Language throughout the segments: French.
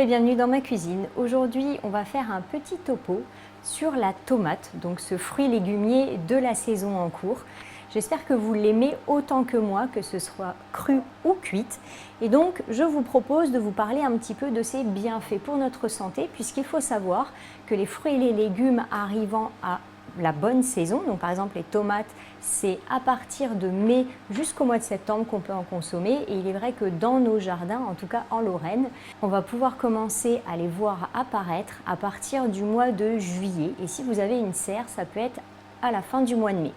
et bienvenue dans ma cuisine. Aujourd'hui, on va faire un petit topo sur la tomate, donc ce fruit légumier de la saison en cours. J'espère que vous l'aimez autant que moi, que ce soit cru ou cuite. Et donc, je vous propose de vous parler un petit peu de ses bienfaits pour notre santé, puisqu'il faut savoir que les fruits et les légumes arrivant à la bonne saison, donc par exemple les tomates, c'est à partir de mai jusqu'au mois de septembre qu'on peut en consommer, et il est vrai que dans nos jardins, en tout cas en Lorraine, on va pouvoir commencer à les voir apparaître à partir du mois de juillet, et si vous avez une serre, ça peut être à la fin du mois de mai.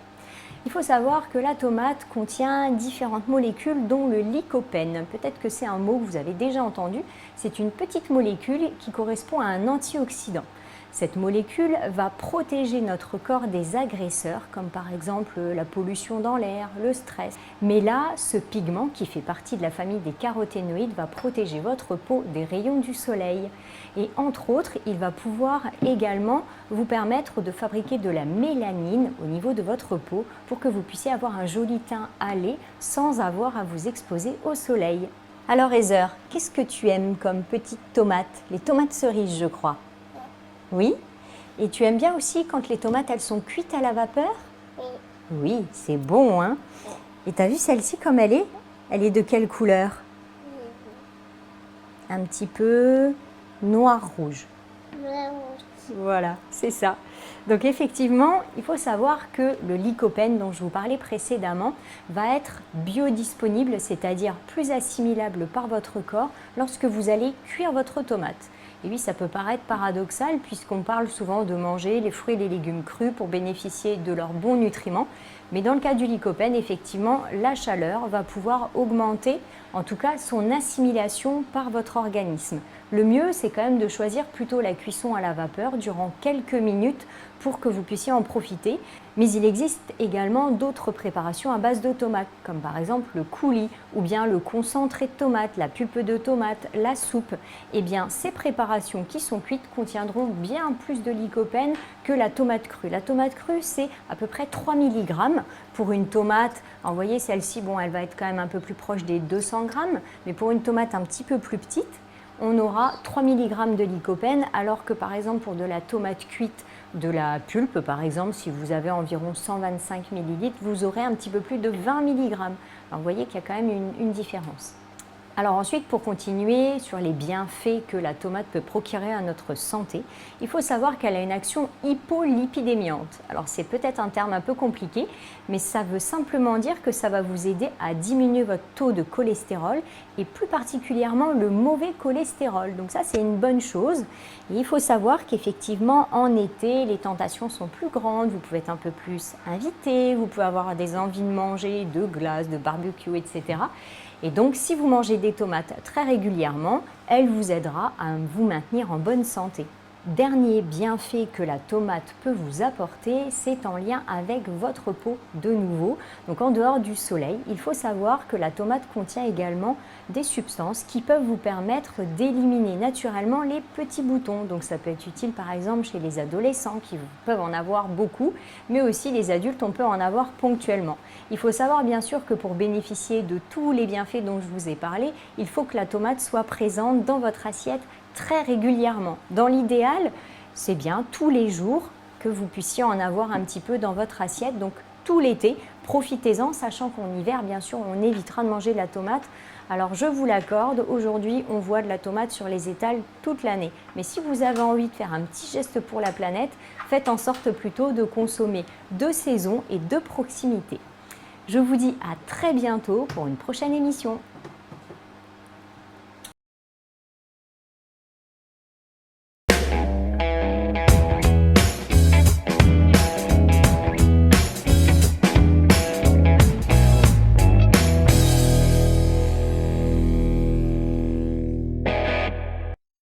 Il faut savoir que la tomate contient différentes molécules dont le lycopène. Peut-être que c'est un mot que vous avez déjà entendu. C'est une petite molécule qui correspond à un antioxydant. Cette molécule va protéger notre corps des agresseurs, comme par exemple la pollution dans l'air, le stress. Mais là, ce pigment, qui fait partie de la famille des caroténoïdes, va protéger votre peau des rayons du soleil. Et entre autres, il va pouvoir également vous permettre de fabriquer de la mélanine au niveau de votre peau pour que vous puissiez avoir un joli teint hâlé sans avoir à vous exposer au soleil. Alors Heather, qu'est-ce que tu aimes comme petite tomate? Les tomates cerises, je crois. Oui? Et tu aimes bien aussi quand les tomates, elles sont cuites à la vapeur? Oui. Oui, c'est bon, hein? Et t'as vu celle-ci comme elle est? Elle est de quelle couleur? Un petit peu noir-rouge. Voilà, c'est ça. Donc effectivement, il faut savoir que le lycopène dont je vous parlais précédemment va être biodisponible, c'est-à-dire plus assimilable par votre corps lorsque vous allez cuire votre tomate. Et oui, ça peut paraître paradoxal puisqu'on parle souvent de manger les fruits et les légumes crus pour bénéficier de leurs bons nutriments. Mais dans le cas du lycopène, effectivement, la chaleur va pouvoir augmenter, en tout cas, son assimilation par votre organisme. Le mieux, c'est quand même de choisir plutôt la cuisson à la vapeur durant quelques minutes pour que vous puissiez en profiter. Mais il existe également d'autres préparations à base de tomates, comme par exemple le coulis ou bien le concentré de tomate, la pulpe de tomate, la soupe. Eh bien, ces préparations qui sont cuites contiendront bien plus de lycopène que la tomate crue. La tomate crue, c'est à peu près 3 mg pour une tomate. Alors, vous voyez, celle-ci, bon, elle va être quand même un peu plus proche des 200 g, mais pour une tomate un petit peu plus petite, on aura 3 mg de lycopène, alors que par exemple pour de la tomate cuite, de la pulpe par exemple, si vous avez environ 125 ml, vous aurez un petit peu plus de 20 mg. Alors vous voyez qu'il y a quand même une différence. Alors ensuite, pour continuer sur les bienfaits que la tomate peut procurer à notre santé, il faut savoir qu'elle a une action hypolipidémiante. Alors c'est peut-être un terme un peu compliqué, mais ça veut simplement dire que ça va vous aider à diminuer votre taux de cholestérol et plus particulièrement le mauvais cholestérol. Donc ça, c'est une bonne chose. Et il faut savoir qu'effectivement, en été, les tentations sont plus grandes, vous pouvez être un peu plus invité, vous pouvez avoir des envies de manger, de glace, de barbecue, etc. Et donc, si vous mangez des tomates très régulièrement, elle vous aidera à vous maintenir en bonne santé. Dernier bienfait que la tomate peut vous apporter, c'est en lien avec votre peau de nouveau. Donc en dehors du soleil, il faut savoir que la tomate contient également des substances qui peuvent vous permettre d'éliminer naturellement les petits boutons. Donc ça peut être utile par exemple chez les adolescents qui peuvent en avoir beaucoup, mais aussi les adultes, on peut en avoir ponctuellement. Il faut savoir bien sûr que pour bénéficier de tous les bienfaits dont je vous ai parlé, il faut que la tomate soit présente dans votre assiette très régulièrement. Dans l'idéal, c'est bien tous les jours que vous puissiez en avoir un petit peu dans votre assiette. Donc tout l'été, profitez-en, sachant qu'en hiver, bien sûr, on évitera de manger de la tomate. Alors je vous l'accorde, aujourd'hui, on voit de la tomate sur les étals toute l'année. Mais si vous avez envie de faire un petit geste pour la planète, faites en sorte plutôt de consommer de saison et de proximité. Je vous dis à très bientôt pour une prochaine émission.